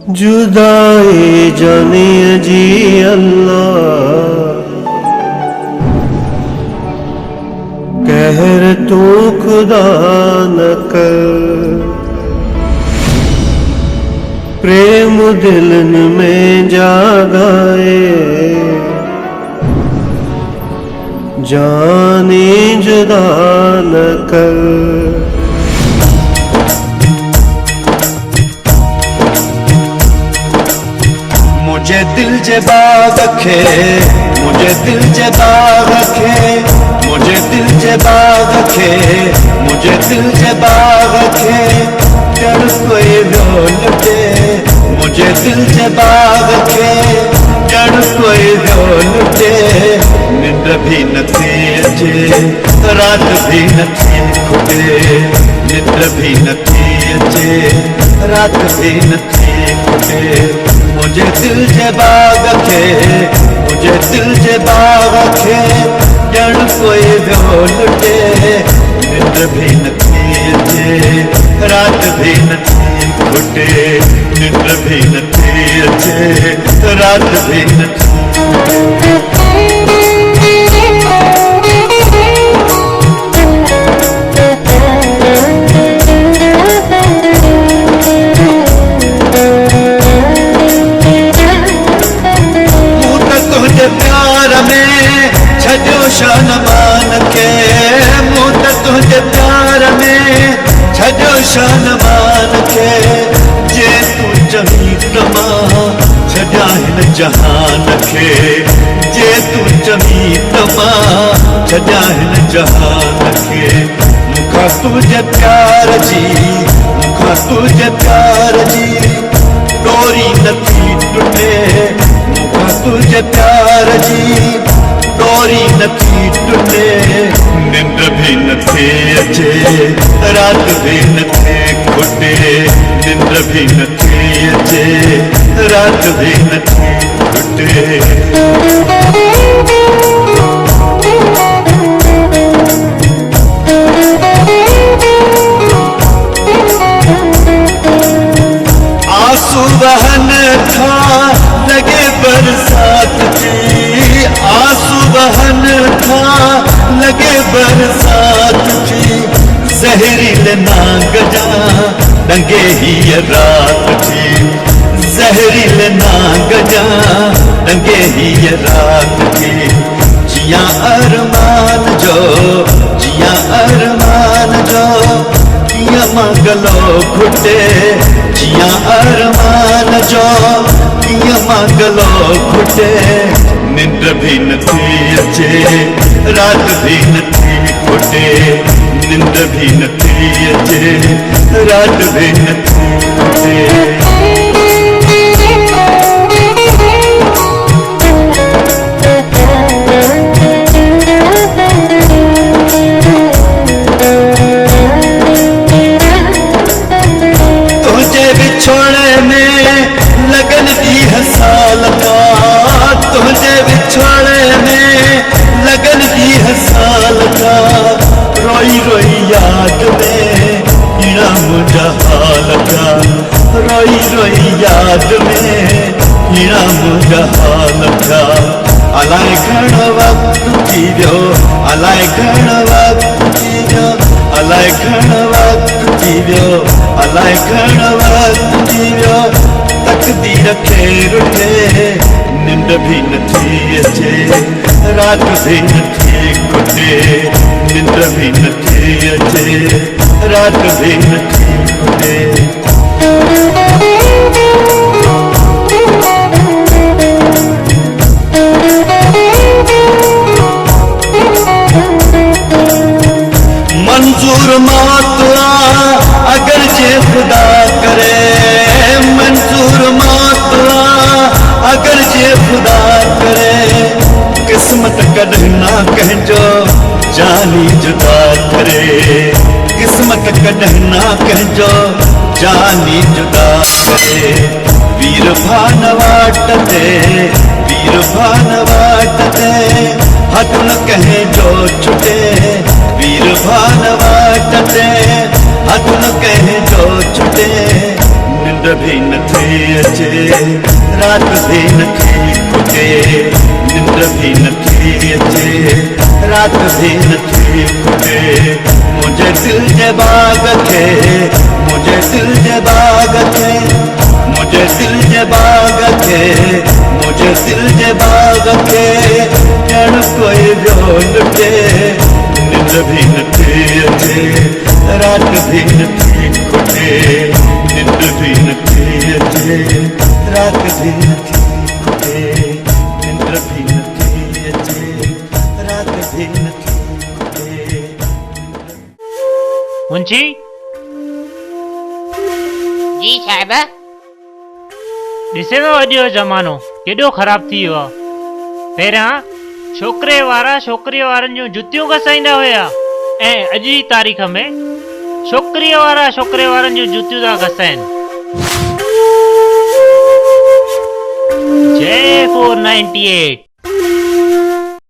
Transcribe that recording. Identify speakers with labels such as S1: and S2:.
S1: जुदाई जानिए जी अल्लाह, कहर तू खुदा न कर। प्रेम दिलन में जागाए, जानी जुदा न कर।
S2: मुझे दिल जे बाग खे, मुझे दिल जे बाग खे, मुझे दिल जे बाग खे, मुझे दिल जे बाग खे, जड़ कोई रो लुटे। मुझे दिल जे बाग खे, जड़ कोई रो लुटे। निंद भी नथी अचे, रात भी नथी खुटे। निंद भी नथी अचे, रात भी नथी खुटे। मुझे दिल जे बाग खे, मुझे दिल जे बाग खे, जड़ कोई रो लुटे। निंद भी नथी अचे, रात भी नथी खुटे। निंद भी नथी अचे, रात भी नथी। प्यार में छजो शान मान के, मूं त तुझे प्यार में छजो शान मान के। जे तू चवी तमां छजा हिन जहान खे, जे तू चवी तमां छजा हिन जहान खे। मूंखां तुझे प्यार जी, मूंखां तुझे प्यार जी डोरी नथी टुटे। मूंखां तुझे प्यार जी डोरी नथी टुटे। निंद भी नथी अचे, रात भी नथी खुटे। निंद भी नथी अचे, रात भी नथी खुटे। आंसू बहन था लगे बरसात की, आंसू बहन था लगे बरसात की। जहरीले नांग जा डंगे ही ये रात थी। जहरीले नांग जा डंगे ही ये रात थी। जिया अरमान जो, जिया अरमान जो किया मंगलो घुटे। जिया अरमान जो किया मंगलो घुटे। निंद भी नथी अचे, रात भी नथी खुटे। निंद भी नथी अचे, रात भी नथी खुटे। बिछोड़े में लगन दी साल का, तुझे बिछोड़े में लगन दी साल का। रोई रोई याद में हीरा मुझा हाल का। रोई रोई याद में हीरा मुझा हाल का। अलाए घण वक्त थी वियो, अलाए घण वक्त थी वियो, अलाए घण वक्त थी वियो, अलाए घण वक्त थी वियो। तकदीर खे रुठे। निंद भी नथी अचे, रात भी नथी खुटे। निंद भी नथी अचे, रात भी नथी खुटे। मंजूर मौत अगर जे खुदा करे। मंजूर मौत अगर जे खुदा करे। किस्मत कॾहिं ना कंहिंजो जानी जुदा करे। किस्मत कॾहिं ना कंहिंजो जानी जुदा करे। वीर भान वाट ते, वीर भान वाट ते हथ न कंहिंजो छुटे। वीर भान वाट ते हथ न कंहिंजो छुटे। निंद निंड भी नथी अचे रात भी नथी खुटे निंड भी नथी अचे रात भी नथी खुटे मुझे दिल जे बाग खे मुझे दिल जे बाग खे मुझे दिल जे बाग खे मुझे दिल जे बाग खे ॼण कोई ॿियो लुटे निंड भी नथी अचे रात भी नथी खुटे निंड भी नथी अचे रात भी नथी खुटे निंड भी नथी अचे रात भी नथी खुटे।
S3: मुंशी
S4: जी साहिब।
S3: ॾिसे थो अॼु जो ज़मानो केॾो ख़राब थी वियो आहे। पहिरियां छोकिरे वारा छोकिरीअ वारनि जूं जुतियूं घसाईंदा हुया ऐं अॼु जी तारीख़ में छोकिरीअ वारा छोकिरे वारनि जूं जुतियूं था घसाइनि। J498